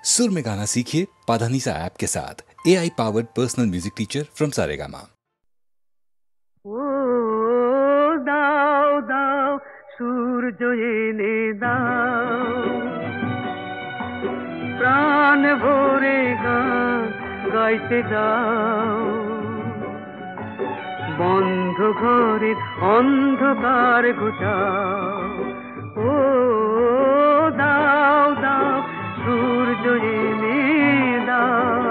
सुर में गाना सीखिए पाधानीसा ऐप के साथ। AI powered personal music teacher from Saregama. ओ दाओ दाओ सूरज एने दाओ, প্রাণ ভরে গান গাইতে দাও। বন্ধ ঘরের অন্ধকার ঘুচাও। ও দাও দাও সূর্য এনে দাও।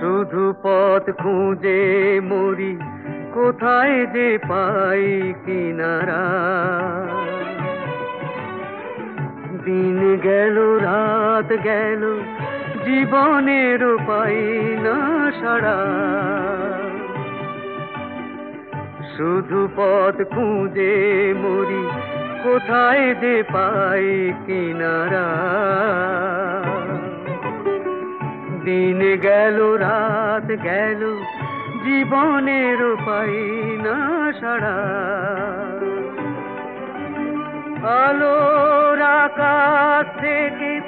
শুধু পথ খুঁজে মরি, কোথায় যে পাই কিনারা। দিন গেল রাত গেল, জীবনের পাই না সাড়া। শুধু পথ খুঁজে মরি, কোথায় যে পাই কিনারা। দিন গেল রাত গেল, জীবনের পাই না সাড়া। আলোর আকাশ থেকে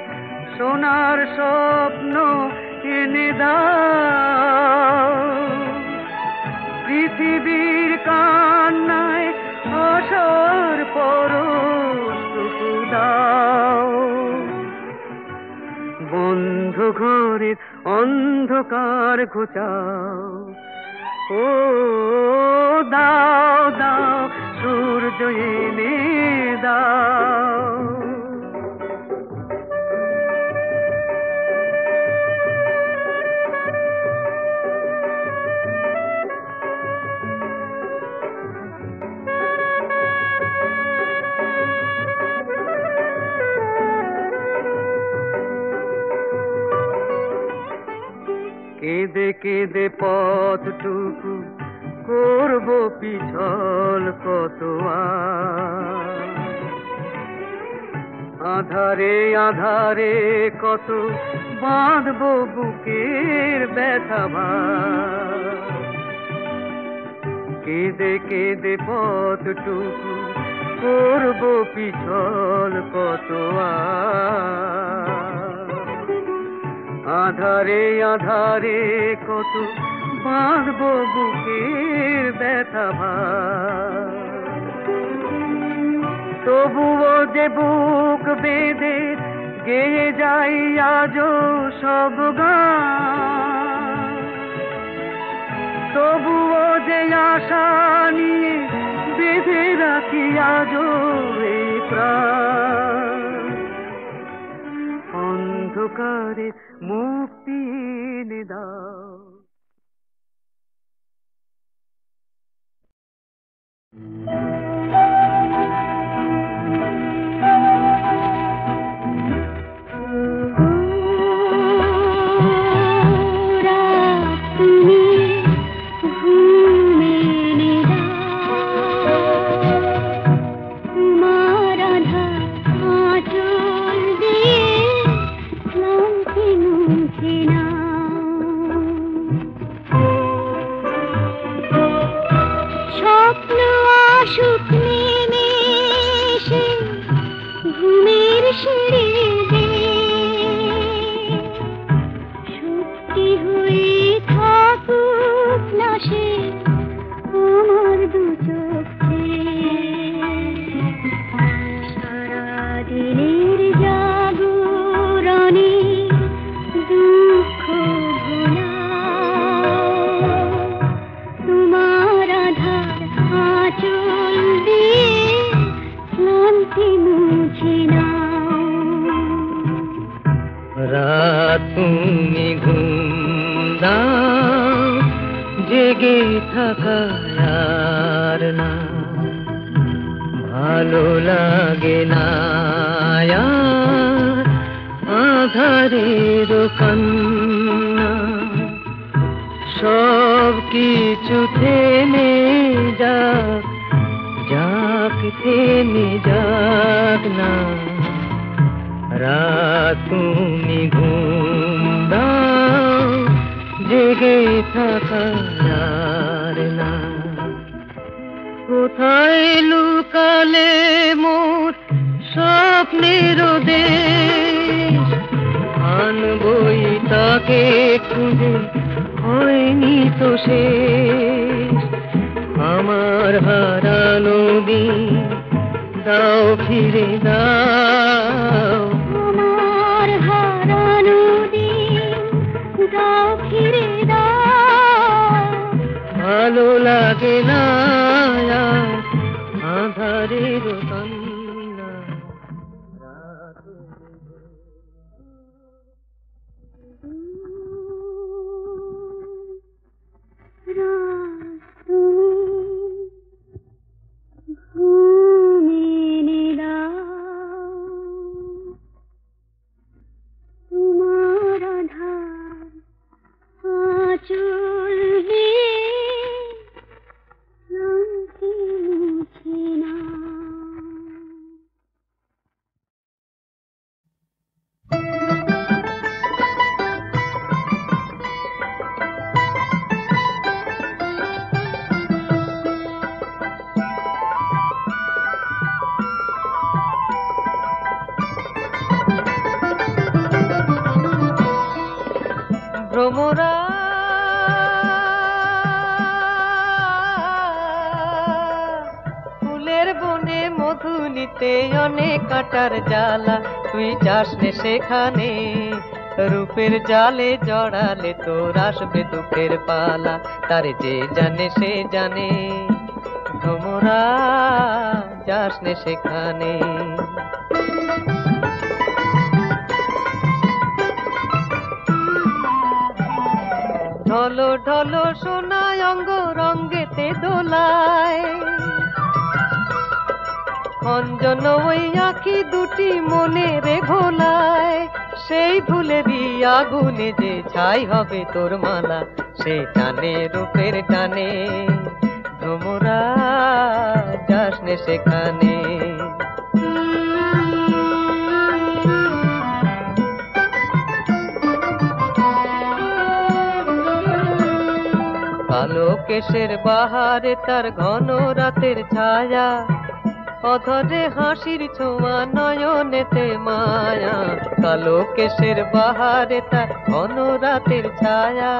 সোনার স্বপ্ন এনে দাও। পৃথিবীর কান্নায় আশার পরশটুকু দাও। বন্ধ ঘরের অন্ধকার ঘুচাও। ও দাও দাও সূর্য এনে দাও। কেঁদে কেঁদে পথটুকু করব পিছল কত। আধারে আধারে কত বাঁধব বুকের ব্যথা ভার। কেঁদে কেঁদে পথটুকু করব পিছল কত। আধারে আধারে কত বাঁধব বুকের ব্যথা ভার। তবুও যে বুক বেঁধে গেয়ে যাই আজও সব গান। তবুও যে আশা নিয়ে বেঁধে রাখি আজও এই প্রাণ। অন্ধকারে মুক্তি এনে দাও। তুমি ঘুম দাও, জেগে থাকা আর না ভালো লাগে না। আধারের কান্না সব কিছু থেমে যাক, যাক থেমে যাক না। তুমি ঘুম দাও, জেগে থাকা আর না। কোথায় লুকালে মোর স্বপ্নের দেশ, আনবই তাকে খুঁজে, হয়নি তো শেষ। আমার হারানো দিন দাও ফিরে দাও, আমার হারানো দিন দাও ফিরে দাও। ভালো লাগে না আধারের কান্না, তোমার আধার আঁচল ক্লান্তি মুছে না। ভ্রমরা ফুলের বনে মধু নিতে অনেক কাটার জ্বালা, তুই যাস নে সেখানে। রূপের জালে জড়ালে তোর আসবে দুঃখের পালা, তার যে জানে সে জানে। ভ্রমরা যাস নে সেখানে। ঢলো ঢলো সোনায় অঙ্গ রঙ্গেতে দোলায়, অঞ্জন ওই আঁখি দুটি মনে রে ঘোলায়। সেই ভুলেরই আগুনে যে ছাই হবে তোর মালা, সে টানে রূপের টানে। ভ্রমরা যাস নে সেখানে। কালো কেশের বাহারে তার ঘন রাতের ছায়া, অধরে হাসির ছোঁয়া নয়নেতে মায়া। কালো কেশের বাহারে তার ঘন রাতের ছায়া,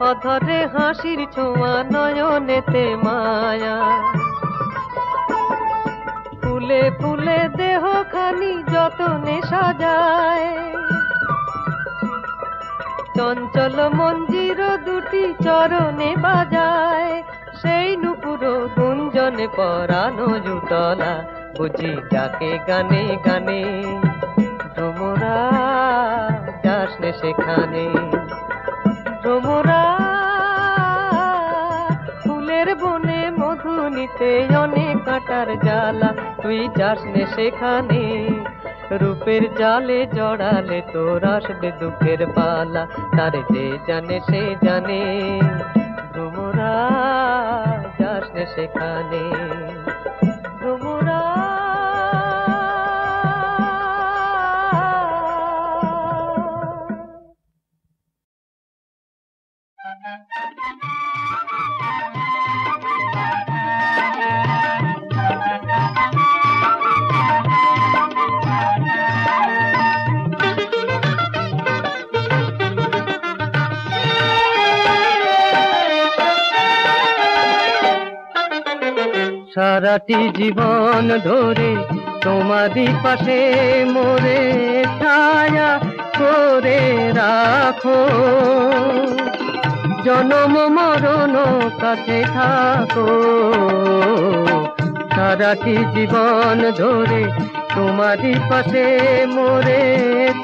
অধরে হাসির ছোঁয়া নয়নেতে মায়া। ফুলে ফুলে দেহ খানি যতনে সাজায়, চঞ্চল মঞ্জির দুটি চরণে বাজায়। সেই নুপুর গুঞ্জনে পরানো জুতলা, বুঝি ডাকে গানে গানে। ভ্রমরা যাস নে সেখানে। ভ্রমরা ফুলের বনে মধু নিতে অনেক কাটার জ্বালা, তুই যাস নে সেখানে। রূপের জালে জড়ালে তোর আসবে দুঃখের পালা, তার যে জানে সে জানে। ভ্রমরা যাস নে সেখানে। ভ্রমরা সারাটি জীবন ধরে তোমারই পাশে মোরে ছায়া করে রাখো, জনম মরণ কাছে থাকো। সারাটি জীবন ধরে তোমারই পাশে মোরে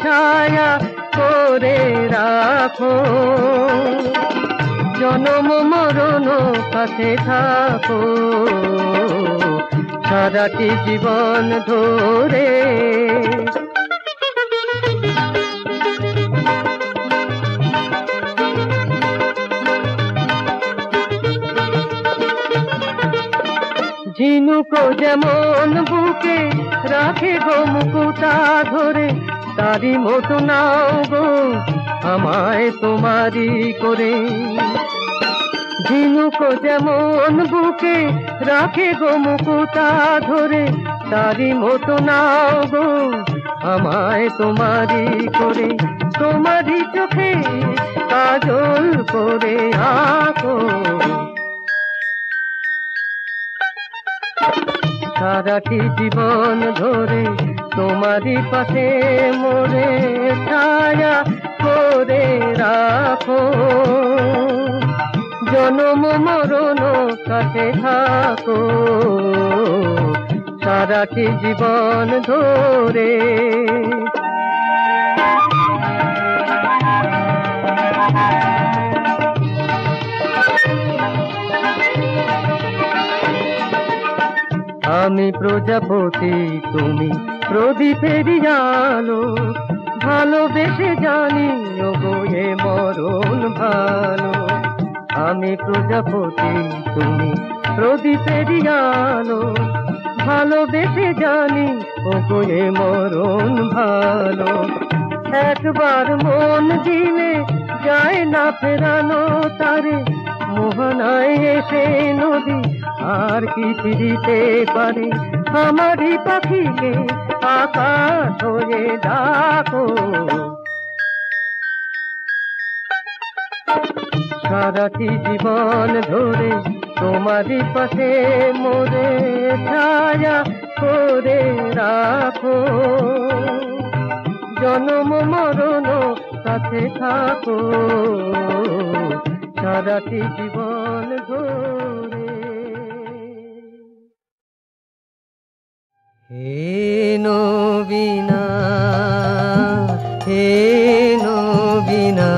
ছায়া করে রাখো, জনম মরণ কাছে থাকো। সারাটি জীবন ধরে ঝিনুক যেমন বুকে রাখে গো মুকুটা ধরে, তারি মতো নাও গো আমায় তোমারি করে। ঝিনুক যেমন বুকে রাখে গো মুকুতা ধরে, তারি মতো নাও গো আমায় তোমারি করে। তোমারি চোখে কাজল করে আঁকো, সারাটি জীবন ধরে তোমারি পাশে মোরে ছায়া করে রাখো। জনম মরণ কাছে থাকো সারাটি জীবন ধরে। আমি প্রজাপতি তুমি প্রদীপের আলো, ভালোবেসে জানি ওগো এ মরণ ভালো। আমি প্রজাপতি তুমি প্রদীপের আলো, ভালোবেসে জানি ওগো এ মরণ ভালো। একবার মন দিলে যায় না ফেরানো তারে, মোহনায় এসে নদী আর কি ফিরিতে পারে। আমারই পাখিকে আকাশ হয়ে ডাকো, সারাটি জীবন ধরে তোমারই পাশে মোরে ছায়া করে রাখো। জনম মরণ কাছে থাকো সারাটি জীবন ধরে। হে নবীনা হে নবীনা,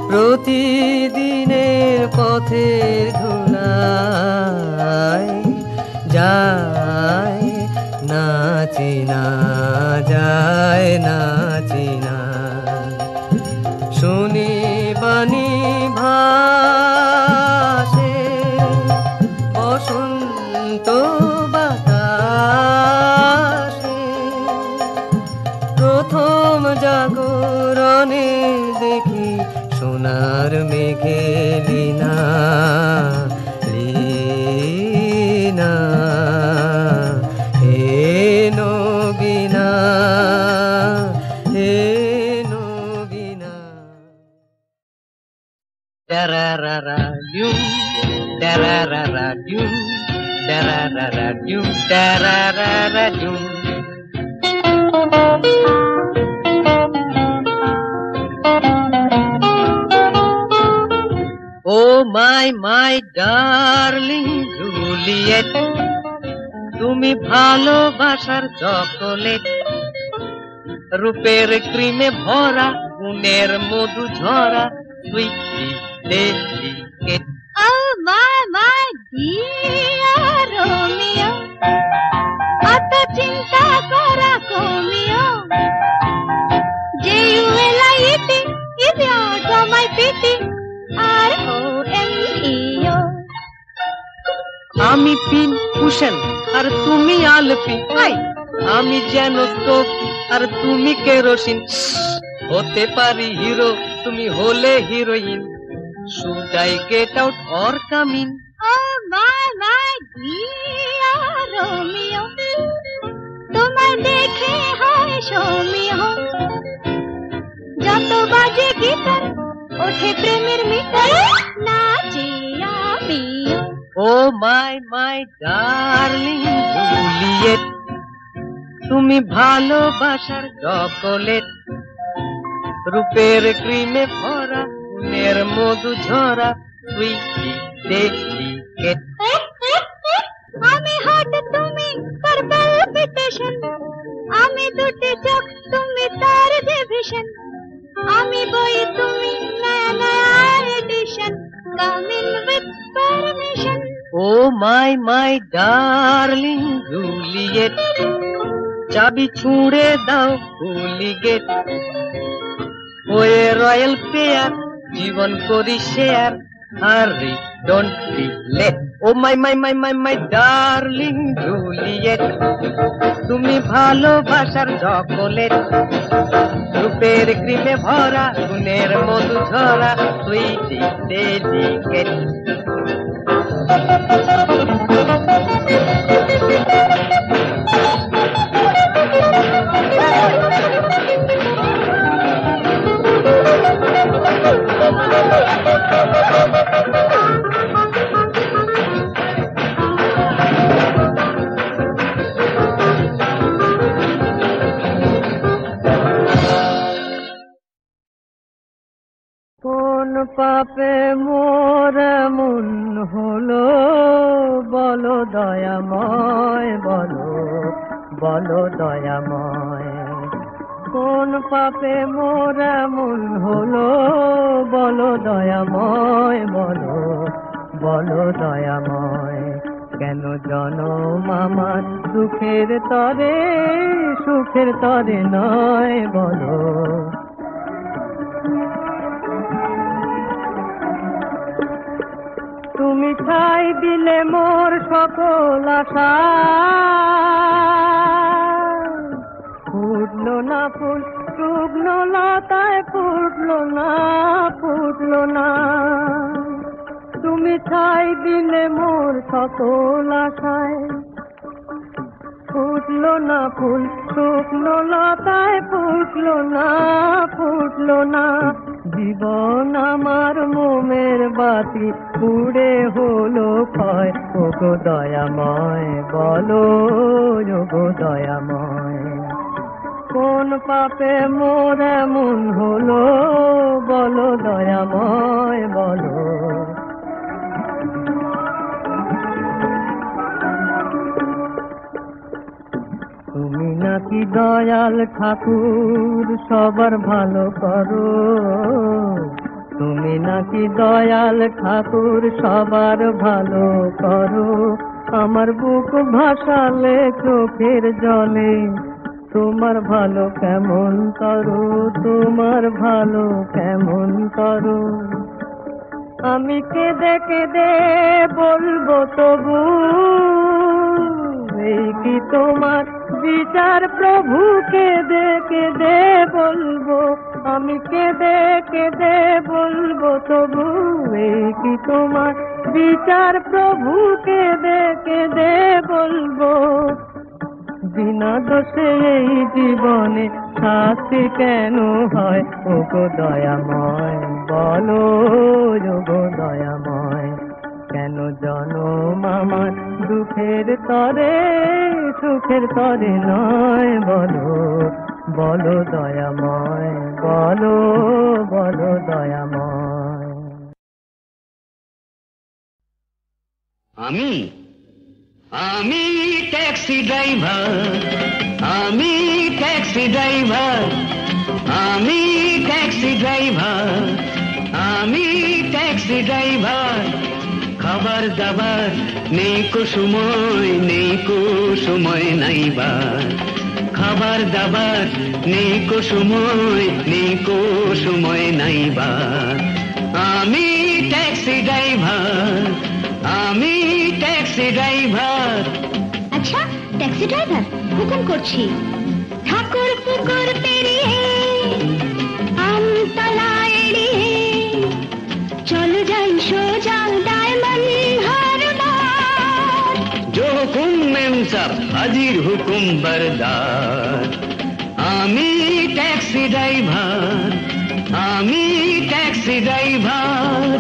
প্রতিদিনের পথের ধুলায় যায় না চিনা, যায় না চিনা। শুনি বাণী ভাসে বসন্ত বাতাসে, প্রথম জাগরণে দেখি সোনার মেঘে লীনা লীনা। হে নবীনা হে নবীনা। Dararara dum, dararara dum, dararara dum, dararara dum. Oh my darling Juliet, তুমি ভালোবাসার চকোলেট, রূপের ক্রিমে ভরা, গুণের মধু ঝরা, sweetie delicate. Oh my dear Romeo, অত চিন্তা করা কমিও। JULIET is yours for my pity, ROMEO। আমি পিন কুশন আর তুমি আলপি, আমি যেন স্টোভ আর তুমি কেরোসিন। হতে পারি হিরো, তুমি হলে heroine. Should I get out or come in? Oh my dear Romeo, তোমার দেখে হয় সৌমিয়। যত বাজে গিটার ওঠে প্রেমের মিটার, নাচে আমিও। Oh my darling Juliet, তুমি ভালোবাসার চকোলেট, রূপের ক্রিমে ভরা, গুণের মধু ঝরা, সুইটি ডেলিকেট। আমি হট তুমি তার palpitation, আমি দুটি চোখ তুমি তার ডিভিশন, আমি বই তুমি নয়া নয়া addition, come in with permission। Oh my darling Juliet, চাবি ছুঁড়ে দাও কুলি গেট। ওয়ে রয়্যাল পেয়ার, জীবন করি share, hurry don't be late. Oh my my my my my darling Juliet, তুমি ভালোবাসার চকোলেট, রূপের ক্রিমে ভরা, গুণের মধু ঝরা, সুইটি ডেলিকেট। কোন পাপে মোর এমন হলো, বলো দয়াময়, বলো বলো দয়াময়। কোন পাপে মোর এমন হলো, বলো দয়াময়, বলো বলো দয়াময়। কেন জনম আমার সুখের তরে, সুখের তরে নয়, বলো। তুমি ছাই দিলে মোর সকল আশা, ফুটলো না ফুল শুকনো লতায়, ফুটলো না ফুটলো না। তুমি ছাই দিলে মোর সকল আশায়, ফুটলো না ফুল শুকনো লতায়, ফুটলো না ফুটলো না। জীবন আমার মোমের বাতি পুড়ে হলো ক্ষয়, ও গো দয়াময়, বলো গো দয়াময়। কোন পাপে মোর এমন হলো, বলো দয়াময়, বলো। তুমি নাকি দয়াল ঠাকুর সবার ভালো করো, তুমি নাকি দয়াল ঠাকুর সবার ভালো করো। আমার বুক ভাসালে চোখের জলে, তোমার ভালো কেমন করো, তোমার ভালো কেমন করো। আমি কেঁদে কেঁদে বলবো তবু, এই কি তোমার বিচার প্রভু, কেঁদে কেঁদে বলবো। আমি কেঁদে কেঁদে বলবো তবু, এই কি তোমার বিচার প্রভু, কেঁদে কেঁদে বলবো। বিনা দোষে এই জীবনে শাস্তি কেন হয়, ও গো দয়াময়, বলো গো দয়াময়। কেন জনম আমার দুঃখের তরে, সুখের তরে নয়, বলো বলো দয়াময়, বলো বলো দয়াময়। আমি আমি ট্যাক্সি ড্রাইভার, আমি ট্যাক্সি ড্রাইভার, আমি ট্যাক্সি ড্রাইভার, আমি ট্যাক্সি ড্রাইভার। খাবার দাবার নেই কো সময়, নেই কো সময় নাইবার। খাবার দাবার নেই কো সময়, নেই কো সময় নাইবার। আমি ট্যাক্সি ড্রাইভার, আমি ট্যাক্সি ড্রাইভার। আচ্ছা ট্যাক্সি ড্রাইভার, হুকুম করছি। ঠাকুর পুকুর পেরিয়ে আমতলা এড়িয়ে চলো যাই সোজা ডায়মন্ড হারবার। जो हुकुम मेम साहब हाजिर हुकुम बरदार। আমি ট্যাক্সি ড্রাইভার, আমি ট্যাক্সি ড্রাইভার।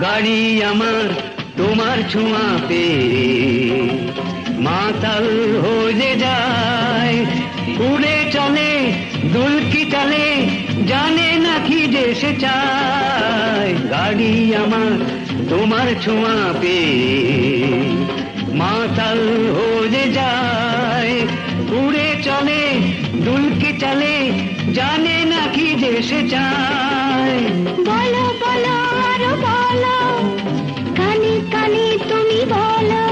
গাড়ি আমার তোমার ছোঁয়া পেয়ে মাতাল হয়ে যায়। উড়ে চলে দুলকি চলে, জানে না কি দেশে চায়। গাড়ি আমার তোমার ছোঁয়া পেয়ে মাতাল হয়ে যায়। উড়ে চলে দুলকি চলে, জানে না কি দেশে চায়। বলো বলো আরো বলো, কানে কানে তুমি বলো,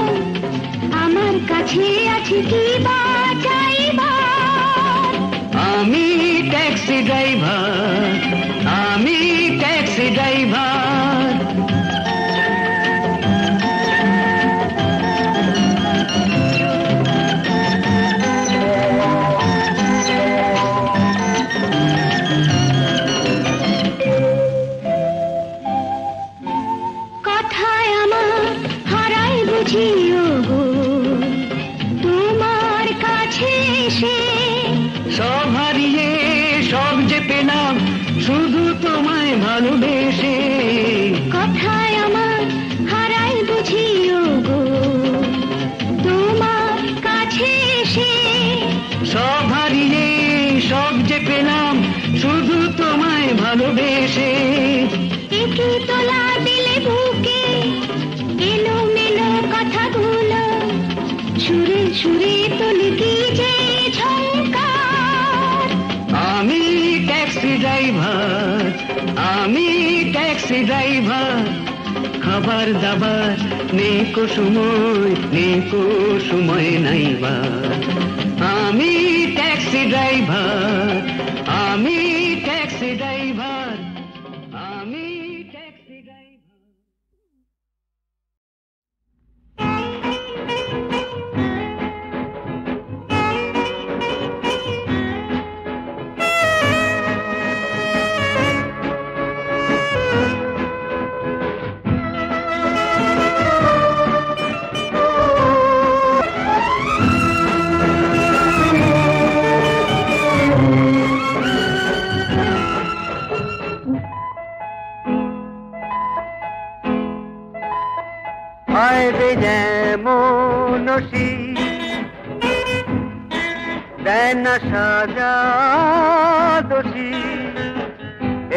আমার কাছে আছে কি বা চাইবার। আমি ট্যাক্সি ড্রাইভার, আমি ট্যাক্সি ড্রাইভার। কথায় আমার হারাই বুঝিও গো তোমার কাছে এসে। সব হারিয়ে সব যে পেলাম শুধু তোমায় ভালোবেসে। কথায় আমার হারাই বুঝিও গো তোমার কাছে এসে। সব হারিয়ে সব যে পেলাম শুধু তোমায় ভালোবেসে। একই তোলা দিলে বুকে এলো মেলো কথাগুলো, সুরে সুরে তুলি কি যে ঝংকার। আমি ট্যাক্সি ড্রাইভার, আমি ট্যাক্সি ড্রাইভার। খাবার দাবার নেকো সময় নাইবা। আমি ট্যাক্সি ড্রাইভার, আমি ট্যাক্সি ড্রাইভার, আমি ট্যাক্সি ড্রাইভার। আয়রে যেমন দেয় না সাজা দোষী।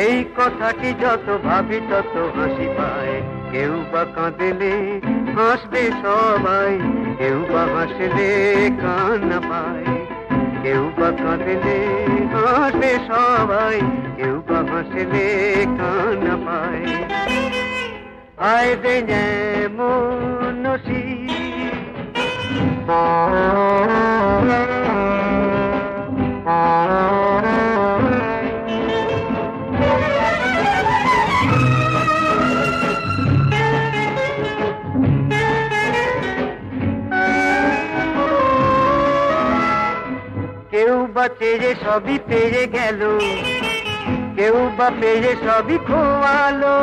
এই কথাটি যত ভাবি তত হাসি পায়। কেউ বা কাঁদলে হাসবে সবাই, কেউ বা হাসলে কান্না পায়। কেউ বা কাঁদলে হাসবে সবাই, কেউ বা হাসলে কান্না পায়। আয়রে যেমন কেউ বা চেয়ে সবই পেয়ে গেল, কেউ বা পেয়ে সবই খোয়ালো।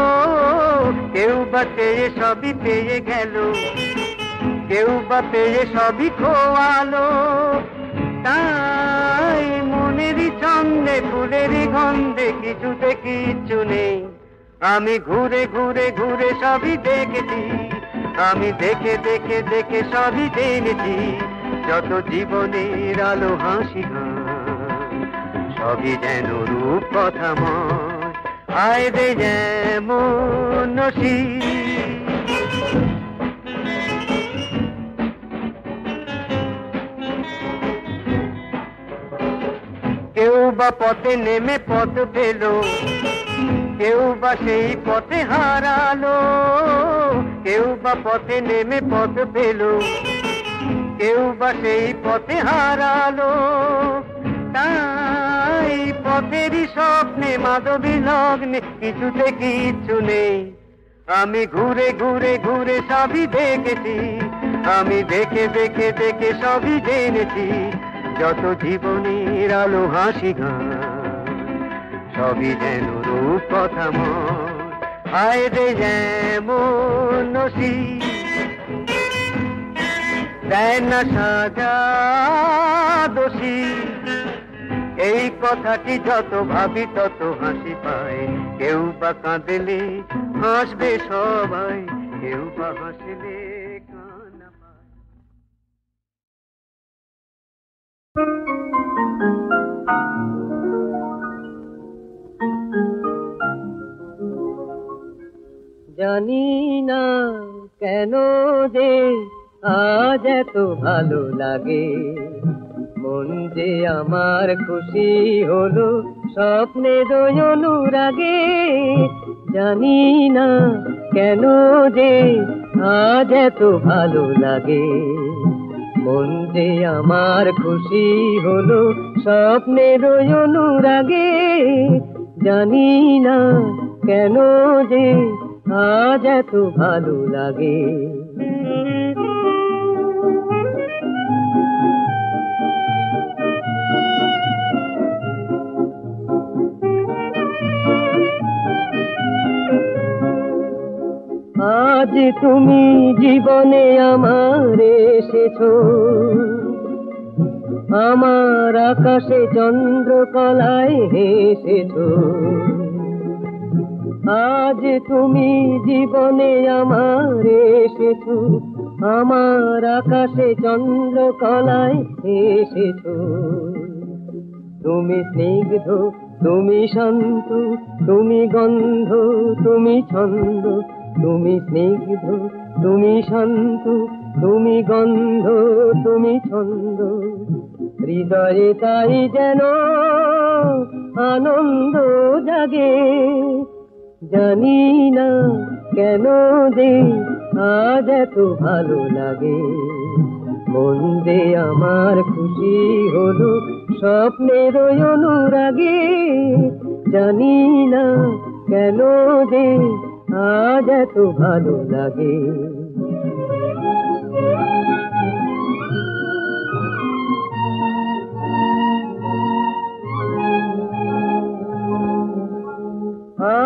কেউ বা চেয়ে সবই পেয়ে গেল, কেউ বা পেয়ে সবই খোয়ালো। তাই মনেরই ছন্দে ফুলেরই গন্ধে কিছুতে কিচ্ছু নেই। আমি ঘুরে ঘুরে ঘুরে সবই দেখেছি, আমি দেখে দেখে দেখে সবই জেনেছি। যত জীবনের আলো হাসি গান সবই যেন রূপ কথাময়। আয়রে যেমন কেউ বা পথে নেমে পথ পেল, কেউ বা সেই পথে হারালো। কেউ বা পথে নেমে পথ পেল, কেউ বা সেই পথে হারালো। তাই পথেরই স্বপ্নে মাধবী লগ্নে কিছুতে কিচ্ছু নেই। আমি ঘুরে ঘুরে ঘুরে সবই দেখেছি, আমি দেখে দেখে দেখে সবই জেনেছি। যত জীবনের আলো হাসি গান সবই যেন রূপ কথাময়। আয়রে যেমন দেয় না সাজা দোষী। এই কথাটি যত ভাবি তত হাসি পায়। কেউ বা কাঁদলে হাসবে সবাই, কেউ বা হাসলে কান্না পায়। জানি না কেন যে আজ এত ভালো লাগে, মন যে আমার খুশি হলো স্বপ্নের অনুরাগে। জানি না কেন যে আজ এত ভালো লাগে, মন যে আমার খুশি হলো স্বপ্নের অনুরাগে, জানি না কেন যে আজ এত ভালো লাগে। আজ তুমি জীবনে আমার এসেছো, আমার আকাশে চন্দ্রকলায় হেসেছো। আজ তুমি জীবনে আমার এসেছো, আমার আকাশে চন্দ্রকলায় হেসেছো। তুমি স্নিগ্ধ, তুমি শান্ত, তুমি গন্ধ, তুমি ছন্দ। তুমি স্নিগ্ধ, তুমি শান্ত, তুমি গন্ধ, তুমি ছন্দ। হৃদয়ে তাই যেন আনন্দ জাগে, জানি না কেন যে আজ এত ভালো লাগে। মন যে আমার খুশি হলো স্বপ্নের অনুরাগে, জানি না কেন যে আজ এত ভালো লাগে।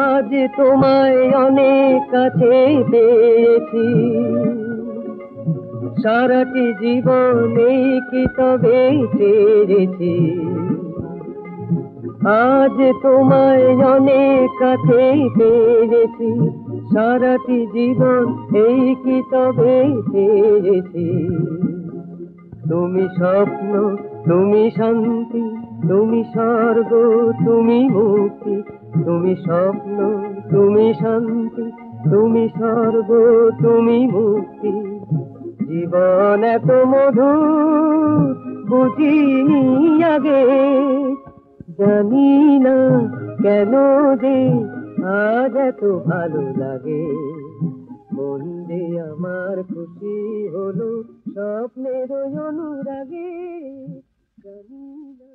আজ তোমায় অনেক কাছে পেয়েছি, সারাটি জীবনে কি তবে চেয়েছি। আজ তোমায় অনেক কাছে পেয়েছি, সারাটি জীবন এই কি তবে চেয়েছি। তুমি স্বপ্ন, তুমি শান্তি, তুমি স্বর্গ, তুমি মুক্তি। তুমি স্বপ্ন, তুমি শান্তি, তুমি স্বর্গ, তুমি মুক্তি। জীবন এত মধুর বুঝিনি আগে, জানি না কেন যে আজ এত ভালো লাগে। মন যে আমার খুশি হলো স্বপ্নের অনুরাগে, জানি না।